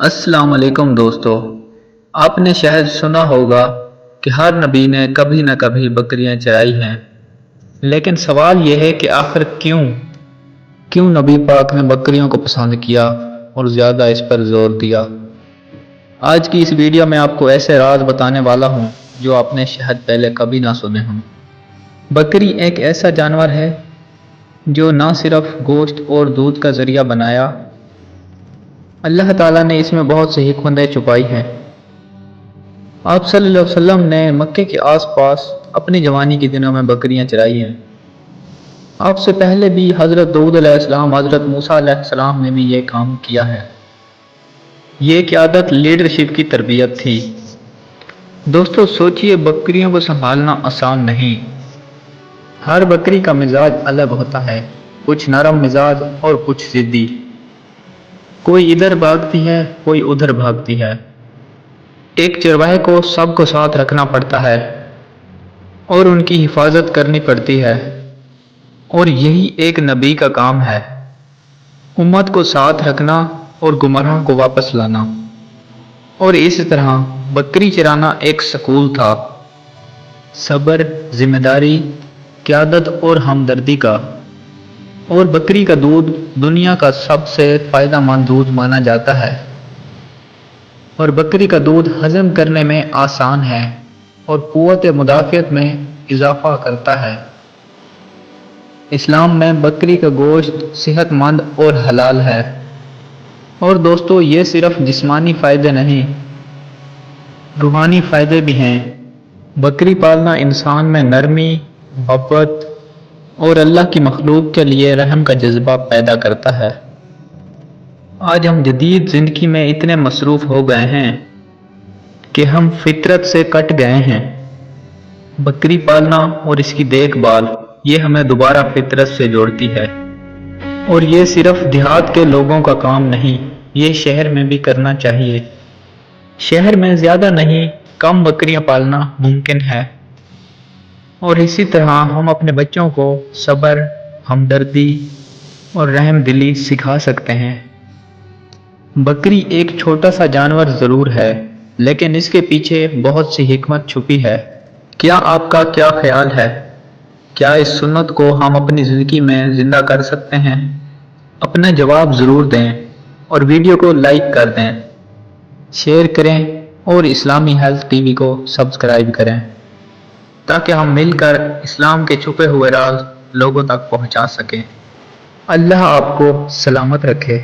السلام علیکم دوستو، آپ نے شاید سنا ہوگا کہ ہر نبی نے کبھی نہ کبھی بکریاں چرائی ہیں، لیکن سوال یہ ہے کہ آخر کیوں نبی پاک نے بکریوں کو پسند کیا اور زیادہ اس پر زور دیا۔ آج کی اس ویڈیو میں آپ کو ایسے راز بتانے والا ہوں جو آپ نے شاید پہلے کبھی نہ سنے ہوں۔ بکری ایک ایسا جانور ہے جو نہ صرف گوشت اور دودھ کا ذریعہ بنایا، اللہ تعالیٰ نے اس میں بہت سی حکمتیں چھپائی ہیں۔ آپ صلی اللہ علیہ وسلم نے مکے کے آس پاس اپنی جوانی کے دنوں میں بکریاں چرائی ہیں۔ آپ سے پہلے بھی حضرت داؤد علیہ السلام، حضرت موسیٰ علیہ السلام نے بھی یہ کام کیا ہے۔ یہ قیادت، لیڈرشپ کی تربیت تھی۔ دوستو سوچئے، بکریوں کو سنبھالنا آسان نہیں۔ ہر بکری کا مزاج الگ ہوتا ہے، کچھ نرم مزاج اور کچھ ضدی۔ کوئی ادھر بھاگتی ہے، کوئی ادھر بھاگتی ہے۔ ایک چرواہے کو سب کو ساتھ رکھنا پڑتا ہے اور ان کی حفاظت کرنی پڑتی ہے، اور یہی ایک نبی کا کام ہے، امت کو ساتھ رکھنا اور گمراہوں کو واپس لانا۔ اور اس طرح بکری چرانا ایک سکول تھا، صبر، ذمہ داری، قیادت اور ہمدردی کا۔ اور بکری کا دودھ دنیا کا سب سے فائدہ مند دودھ مانا جاتا ہے، اور بکری کا دودھ ہضم کرنے میں آسان ہے اور قوت مدافعت میں اضافہ کرتا ہے۔ اسلام میں بکری کا گوشت صحت مند اور حلال ہے۔ اور دوستو یہ صرف جسمانی فائدے نہیں، روحانی فائدے بھی ہیں۔ بکری پالنا انسان میں نرمی، محبت اور اللہ کی مخلوق کے لیے رحم کا جذبہ پیدا کرتا ہے۔ آج ہم جدید زندگی میں اتنے مصروف ہو گئے ہیں کہ ہم فطرت سے کٹ گئے ہیں۔ بکری پالنا اور اس کی دیکھ بھال، یہ ہمیں دوبارہ فطرت سے جوڑتی ہے۔ اور یہ صرف دیہات کے لوگوں کا کام نہیں، یہ شہر میں بھی کرنا چاہیے۔ شہر میں زیادہ نہیں، کم بکریاں پالنا ممکن ہے۔ اور اسی طرح ہم اپنے بچوں کو صبر، ہمدردی اور رحم دلی سکھا سکتے ہیں۔ بکری ایک چھوٹا سا جانور ضرور ہے، لیکن اس کے پیچھے بہت سی حکمت چھپی ہے۔ کیا آپ کا کیا خیال ہے؟ کیا اس سنت کو ہم اپنی زندگی میں زندہ کر سکتے ہیں؟ اپنا جواب ضرور دیں اور ویڈیو کو لائک کر دیں، شیئر کریں اور اسلامی ہیلتھ ٹی وی کو سبسکرائب کریں، تاکہ ہم مل کر اسلام کے چھپے ہوئے راز لوگوں تک پہنچا سکیں۔ اللہ آپ کو سلامت رکھے۔